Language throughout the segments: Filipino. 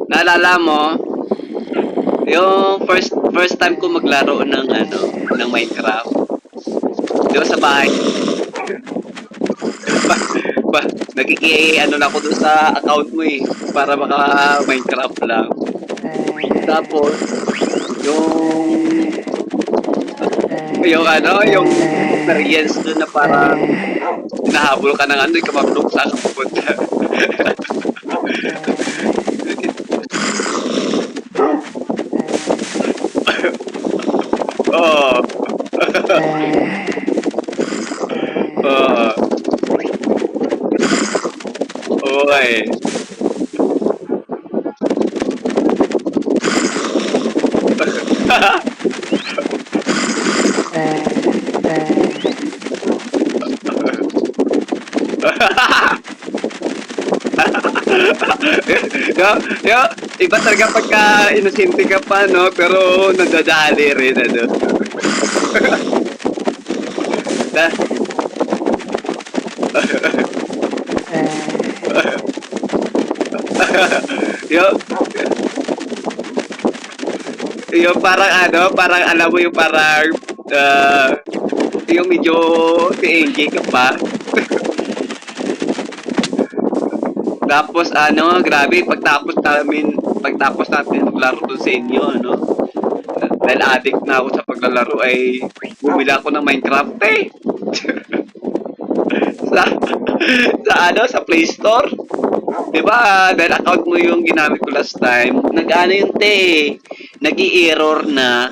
Naalala mo, yung first time ko maglaro ng ng Minecraft. Di ba sa bahay? Ba, ano na ako dun sa account mo eh, para maka Minecraft lang. Tapos, yung, yung experience dun na parang hinahabol ka ng hindi ka marunong saan ka pupunta. Oo. Oo. Oo eh. yo, yo, iba talaga pagka inosente ka pa, no? Pero nadadali rin, ano? Na, yo, yung parang parang alam mo yung parang, yung medyo TNG ka pa. Tapos grabe, pagtapos natin maglaro dun sa inyo, dahil addict na ako sa paglalaro ay bumili ako ng Minecraft eh. sa, sa Play Store. 'Di ba? Dahil account mo yung ginamit ko last time, yun te, nag-i-error na.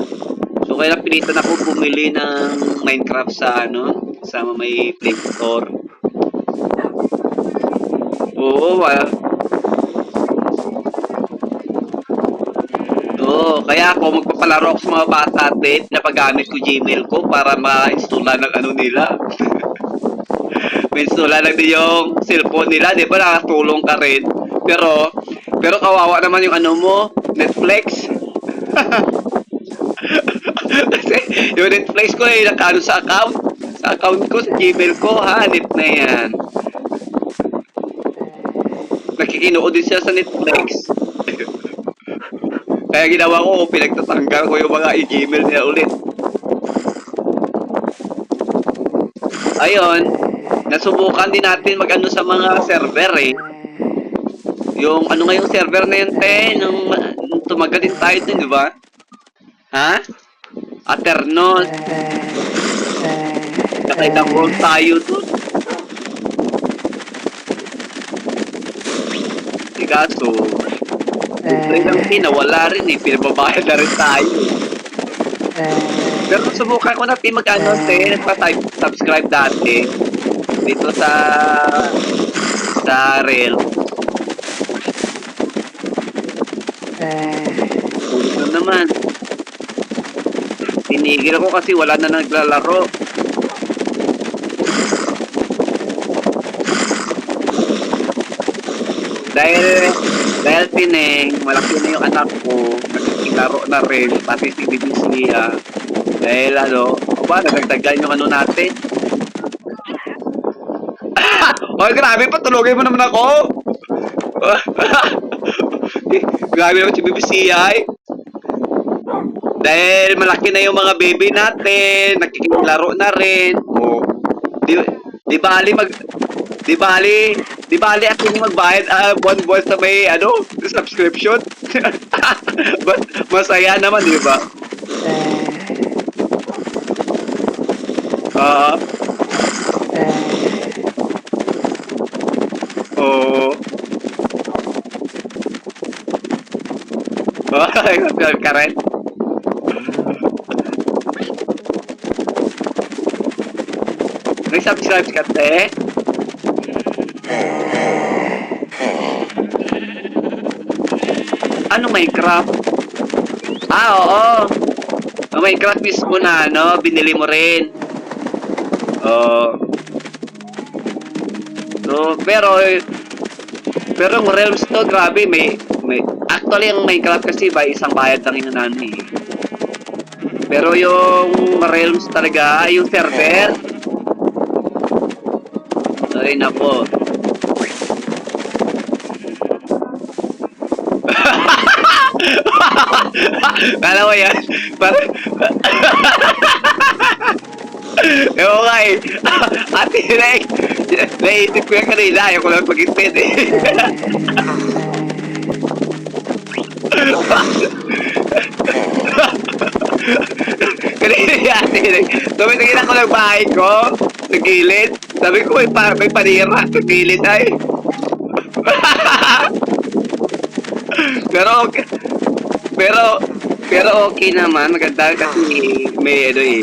So kaya pilitan ako bumili ng Minecraft sa may Play Store. Oo, oo, kaya ako magpapalaro ako sa mga bata at napagamit ko Gmail ko para ma-installan ng nila. Ma-installan lang din yung cellphone nila, di ba nakatulong ka rin. Pero, pero kawawa naman yung mo, Netflix. Kasi yung Netflix ko ay nakaano sa account. Sa account ko, sa Gmail ko, hanip na yan. Nakikinood din siya sa Netflix. Kaya ginawa ko, pinagtatanggal ko yung mga i-Gmail niya ulit. Ayun, nasubukan din natin mag-ano sa mga server eh. Yung nga yung server na yun, nung tumagal din tayo dun, di ba? Ha? Aternos. Nakailang world tayo dun. Di kaso, ilang nawala rin eh. Pinababayad na rin tayo. Pero subukan ko natin mag-ano, nagpa-subscribe dati. Dito sa Rail. Ano naman. Tinigil ako kasi wala na naglalaro. Dahil Tineng, malaki na yung anak ko, naglaro na rin, pati si Bibisia. Dahil nadagdagan yung natin. Oh, grabe, patulogin mo naman ako. Grabe naman si Bibisia eh. Dahil malaki na yung mga baby natin, nakikiglaro na rin. Oh. Di, di bali ako yung magbayad buwan-buwan sa may subscription. But masaya naman, di ba? Oo. Ay, ka rin. Nag-subscribe ka, te? Ano Minecraft? Oo. Minecraft mismo na, binili mo rin. So, pero ang Realms to, grabe, actually, ang Minecraft kasi isang bayad lang yung Pero yung Realms talaga, yung server, ay nako. Alam mo yan? Parang, ewan nga eh. Ate Rek, naisip ko yan kanina. Ayaw ko lang mag-intend eh. Kanina yung Ate Rek. Tumitingin ako ng bahay ko. Sa gilid. Sabi ko may panira sa gilid ay. Pero okay. Pero okay naman. Maganda kasi may ano eh.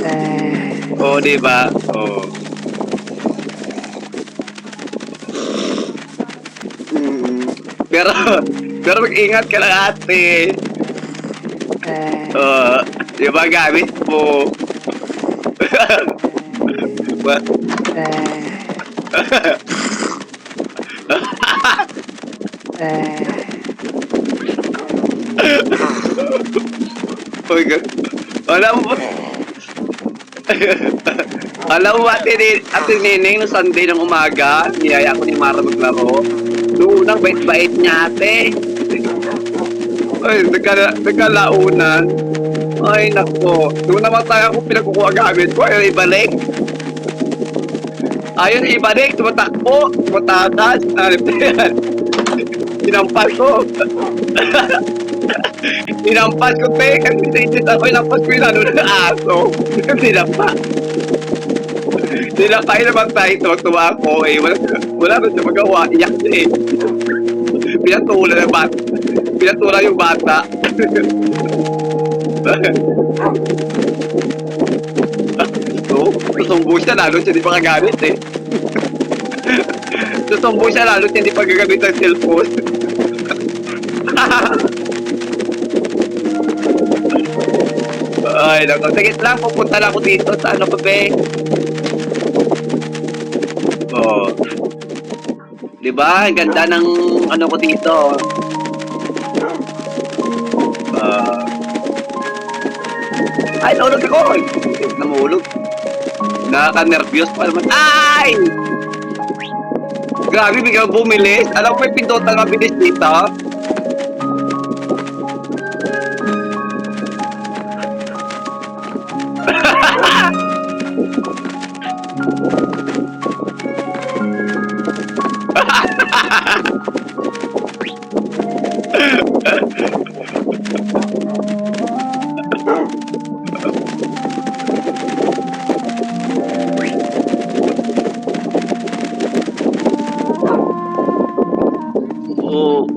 Oo, diba? Oo. Mm. Pero, pero mag-ingat ka lang ate. Diba gamit mo? Ba- Oh my God. Alam mo, alam mo ate Neneng, no Sunday ng umaga, niyaya ko ni Mara maglaro. Noong unang bait-bait niya ate. Ay, nagkalaunan. Ay, nako. Doon naman tayo ako pinagkukuha gamit ko. Ayaw ibalik. Ayaw ibalik. Tumatakbo. Tumatakas. Ano ba yan? Sinampas ko. Sinampas ko, te. Kasi naisip ako, sinampas ko yung lalo ng aso. Sinampas. Sinampas naman tayo. Tuwag-tuwa ako. Eh, wala na siya magawa. Iyak siya eh. Pinatula ng bata. Pinatula yung bata. So, susumbo siya lalo siya di pa kagamit eh. Susumbo siya lalo siya di pa gagamit ng cellphone. Ay, naku. Sige lang, pupunta lang ako dito sa ano pa be. Oh. Diba? Ang ganda ng ano ko dito. Ay, nahulog ako! Namulog. Nakaka-nervyos pa naman. Ay! Grabe, biglang bumilis. Alam ko may pindutan mabilis dito. Oo.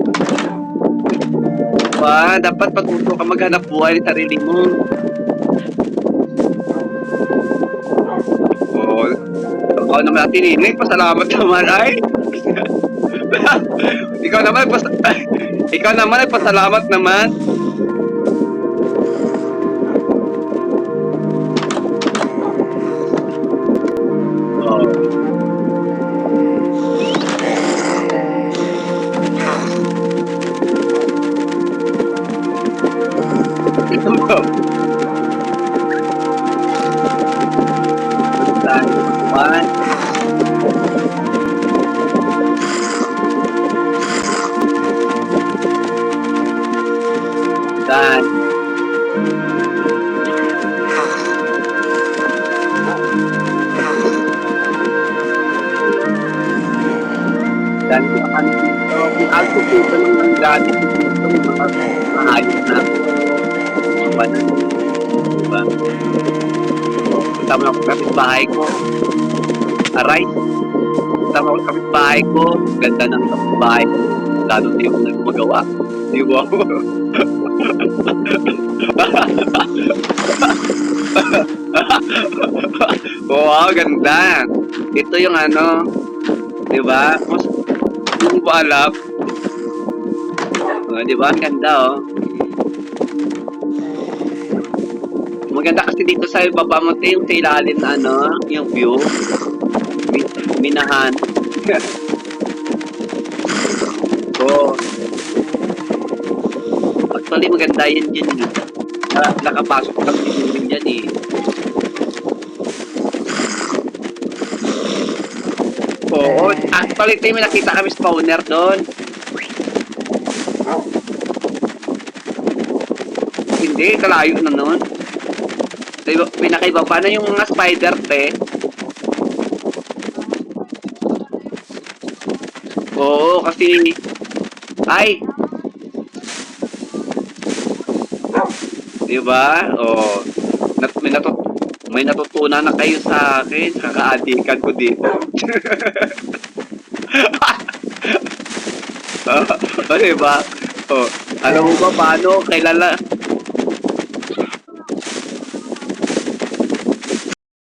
Dapat patuto ka maghanap buhay ng sarili mo. Oo. Ako naman natin pasalamat naman ay. ikaw naman, ikaw naman ay pasalamat naman. Oo. Ito ba? One. Dan. Dan akan kung ako dito ng nanggaling dito maayos na ako. Wala. Diba? Tama ako kapit bahay ko. Aray. Tama ako kapit bahay ko. Ganda ng kapit bahay ko. Lalo na yung nagmagawa. Di ba? Wow, ganda. Ito yung ano, di ba? Mas, hindi ko alam. Di ba? Ang ganda, oh. Maganda kasi dito sa baba mo, yung sa ilalim na ano, yung view. Minahan. So, actually maganda yun yun eh. Nakapasok lang din dyan eh. Oo, actually may nakita kami spawner doon. Hindi, kalayo na nun. Pinakaibaba na yung mga spider, te. Oo, kasi... Ay! Diba? Oo. May natutunan na kayo sa akin. Kakaadikan ko dito. Oh, diba? Oh, alam mo ba paano?